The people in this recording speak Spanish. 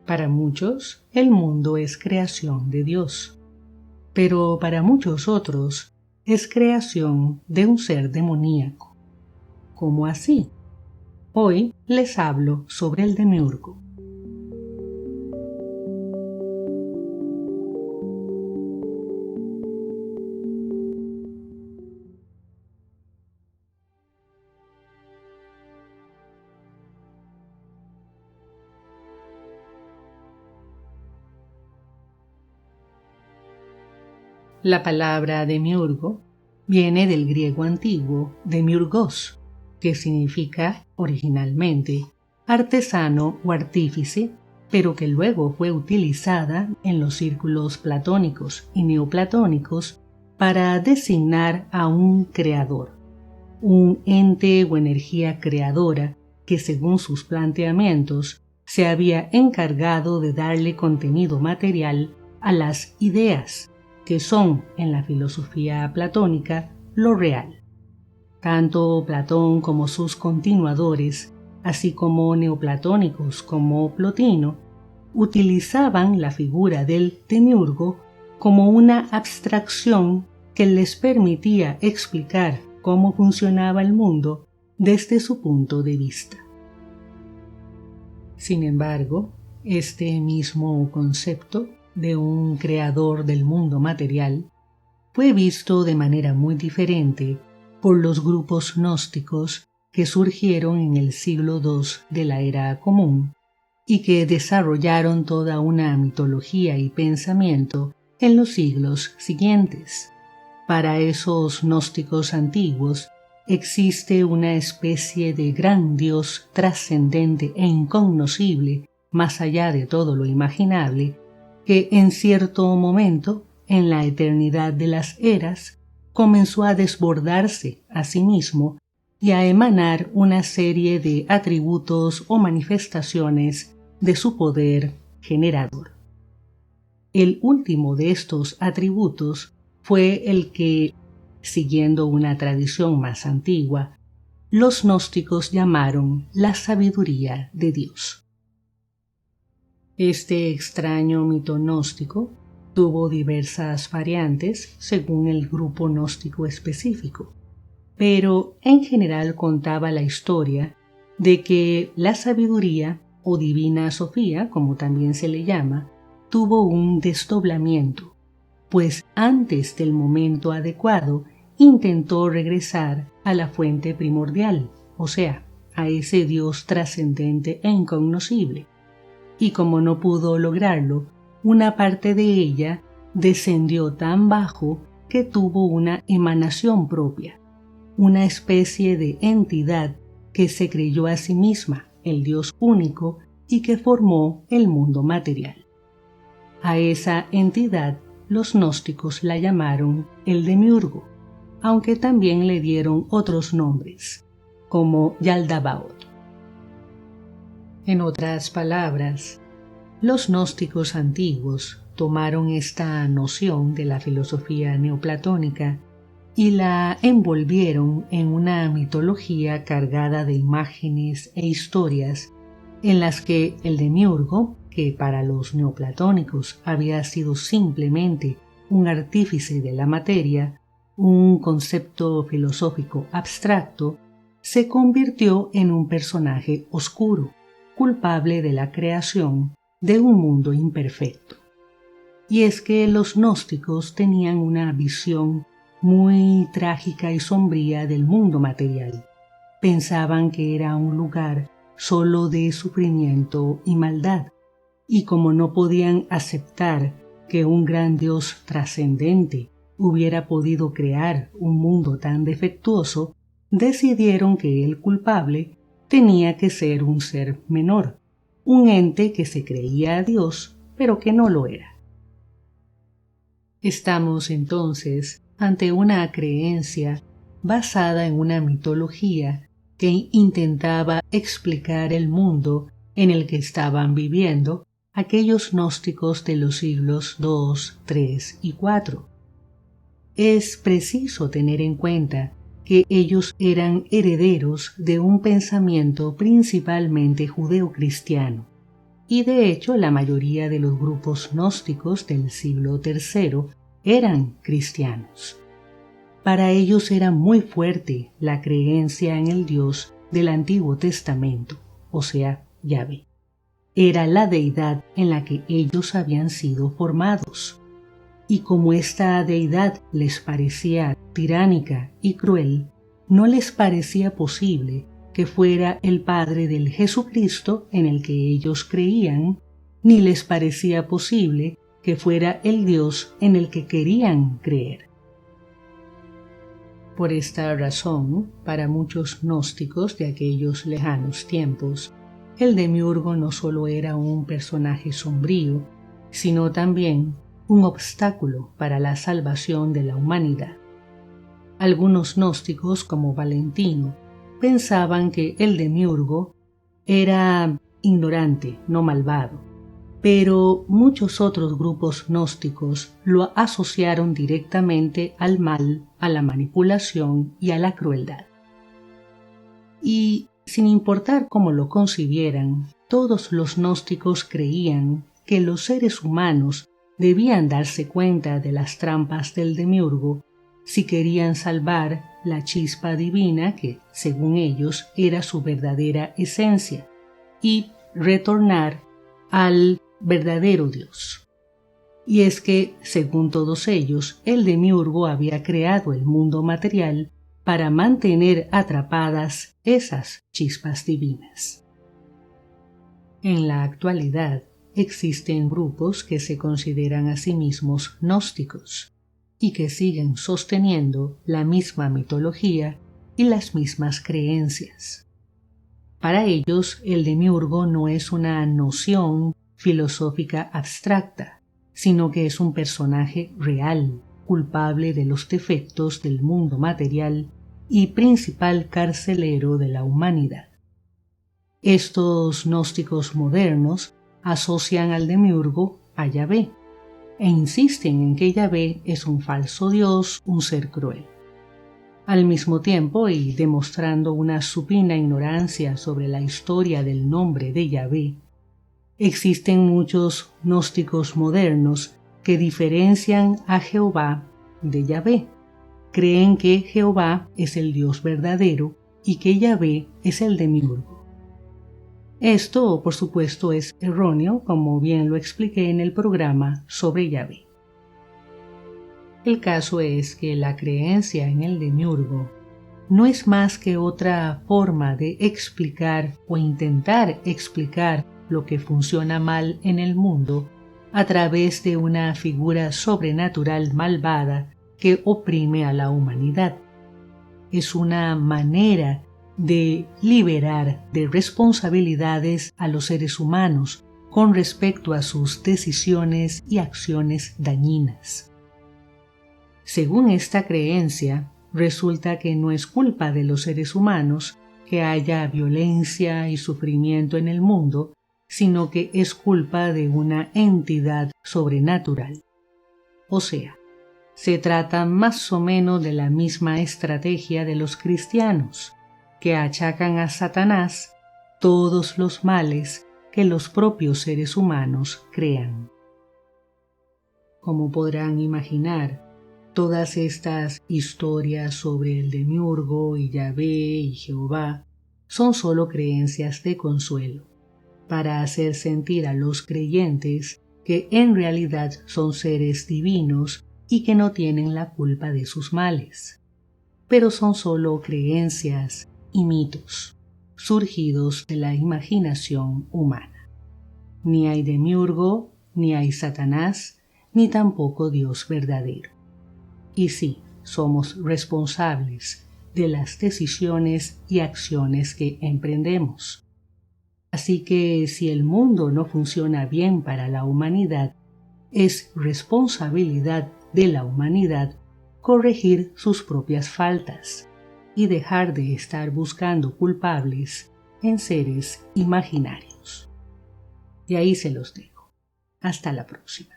Para muchos, el mundo es creación de Dios, pero para muchos otros es creación de un ser demoníaco. ¿Cómo así? Hoy les hablo sobre el demiurgo. La palabra demiurgo viene del griego antiguo demiurgos, que significa originalmente artesano o artífice, pero que luego fue utilizada en los círculos platónicos y neoplatónicos para designar a un creador, un ente o energía creadora que, según sus planteamientos, se había encargado de darle contenido material a las ideas, que son, en la filosofía platónica, lo real. Tanto Platón como sus continuadores, así como neoplatónicos como Plotino, utilizaban la figura del demiurgo como una abstracción que les permitía explicar cómo funcionaba el mundo desde su punto de vista. Sin embargo, este mismo concepto de un creador del mundo material fue visto de manera muy diferente por los grupos gnósticos que surgieron en el siglo II de la Era Común y que desarrollaron toda una mitología y pensamiento en los siglos siguientes. Para esos gnósticos antiguos existe una especie de gran Dios trascendente e incognoscible, más allá de todo lo imaginable, que en cierto momento, en la eternidad de las eras, comenzó a desbordarse a sí mismo y a emanar una serie de atributos o manifestaciones de su poder generador. El último de estos atributos fue el que, siguiendo una tradición más antigua, los gnósticos llamaron la sabiduría de Dios. Este extraño mito gnóstico tuvo diversas variantes según el grupo gnóstico específico, pero en general contaba la historia de que la sabiduría, o divina Sofía, como también se le llama, tuvo un desdoblamiento, pues antes del momento adecuado intentó regresar a la fuente primordial, o sea, a ese Dios trascendente e incognoscible. Y como no pudo lograrlo, una parte de ella descendió tan bajo que tuvo una emanación propia, una especie de entidad que se creyó a sí misma el Dios único y que formó el mundo material. A esa entidad los gnósticos la llamaron el demiurgo, aunque también le dieron otros nombres, como Yaldabaoth. En otras palabras, los gnósticos antiguos tomaron esta noción de la filosofía neoplatónica y la envolvieron en una mitología cargada de imágenes e historias en las que el demiurgo, que para los neoplatónicos había sido simplemente un artífice de la materia, un concepto filosófico abstracto, se convirtió en un personaje oscuro, culpable de la creación de un mundo imperfecto. Y es que los gnósticos tenían una visión muy trágica y sombría del mundo material. Pensaban que era un lugar solo de sufrimiento y maldad, y como no podían aceptar que un gran Dios trascendente hubiera podido crear un mundo tan defectuoso, decidieron que el culpable tenía que ser un ser menor, un ente que se creía a Dios, pero que no lo era. Estamos entonces ante una creencia basada en una mitología que intentaba explicar el mundo en el que estaban viviendo aquellos gnósticos de los siglos II, III y IV. Es preciso tener en cuenta que ellos eran herederos de un pensamiento principalmente judeocristiano, y de hecho la mayoría de los grupos gnósticos del siglo III eran cristianos. Para ellos era muy fuerte la creencia en el Dios del Antiguo Testamento, o sea, Yahvé. Era la deidad en la que ellos habían sido formados. Y como esta deidad les parecía tiránica y cruel, no les parecía posible que fuera el Padre del Jesucristo en el que ellos creían, ni les parecía posible que fuera el Dios en el que querían creer. Por esta razón, para muchos gnósticos de aquellos lejanos tiempos, el demiurgo no solo era un personaje sombrío, sino también un obstáculo para la salvación de la humanidad. Algunos gnósticos, como Valentino, pensaban que el demiurgo era ignorante, no malvado, pero muchos otros grupos gnósticos lo asociaron directamente al mal, a la manipulación y a la crueldad. Y, sin importar cómo lo concibieran, todos los gnósticos creían que los seres humanos debían darse cuenta de las trampas del demiurgo si querían salvar la chispa divina que, según ellos, era su verdadera esencia, y retornar al verdadero Dios. Y es que, según todos ellos, el demiurgo había creado el mundo material para mantener atrapadas esas chispas divinas. En la actualidad, existen grupos que se consideran a sí mismos gnósticos y que siguen sosteniendo la misma mitología y las mismas creencias. Para ellos, el demiurgo no es una noción filosófica abstracta, sino que es un personaje real, culpable de los defectos del mundo material y principal carcelero de la humanidad. Estos gnósticos modernos asocian al demiurgo a Yahvé e insisten en que Yahvé es un falso dios, un ser cruel. Al mismo tiempo, y demostrando una supina ignorancia sobre la historia del nombre de Yahvé, existen muchos gnósticos modernos que diferencian a Jehová de Yahvé. Creen que Jehová es el Dios verdadero y que Yahvé es el demiurgo. Esto, por supuesto, es erróneo, como bien lo expliqué en el programa sobre Yahvé. El caso es que la creencia en el demiurgo no es más que otra forma de explicar o intentar explicar lo que funciona mal en el mundo a través de una figura sobrenatural malvada que oprime a la humanidad. Es una manera de liberar de responsabilidades a los seres humanos con respecto a sus decisiones y acciones dañinas. Según esta creencia, resulta que no es culpa de los seres humanos que haya violencia y sufrimiento en el mundo, sino que es culpa de una entidad sobrenatural. O sea, se trata más o menos de la misma estrategia de los cristianos, que achacan a Satanás todos los males que los propios seres humanos crean. Como podrán imaginar, todas estas historias sobre el demiurgo y Yahvé y Jehová son solo creencias de consuelo, para hacer sentir a los creyentes que en realidad son seres divinos y que no tienen la culpa de sus males. Pero son solo creencias y mitos, surgidos de la imaginación humana. Ni hay demiurgo, ni hay Satanás, ni tampoco Dios verdadero. Y sí, somos responsables de las decisiones y acciones que emprendemos. Así que si el mundo no funciona bien para la humanidad, es responsabilidad de la humanidad corregir sus propias faltas y dejar de estar buscando culpables en seres imaginarios. Y ahí se los dejo. Hasta la próxima.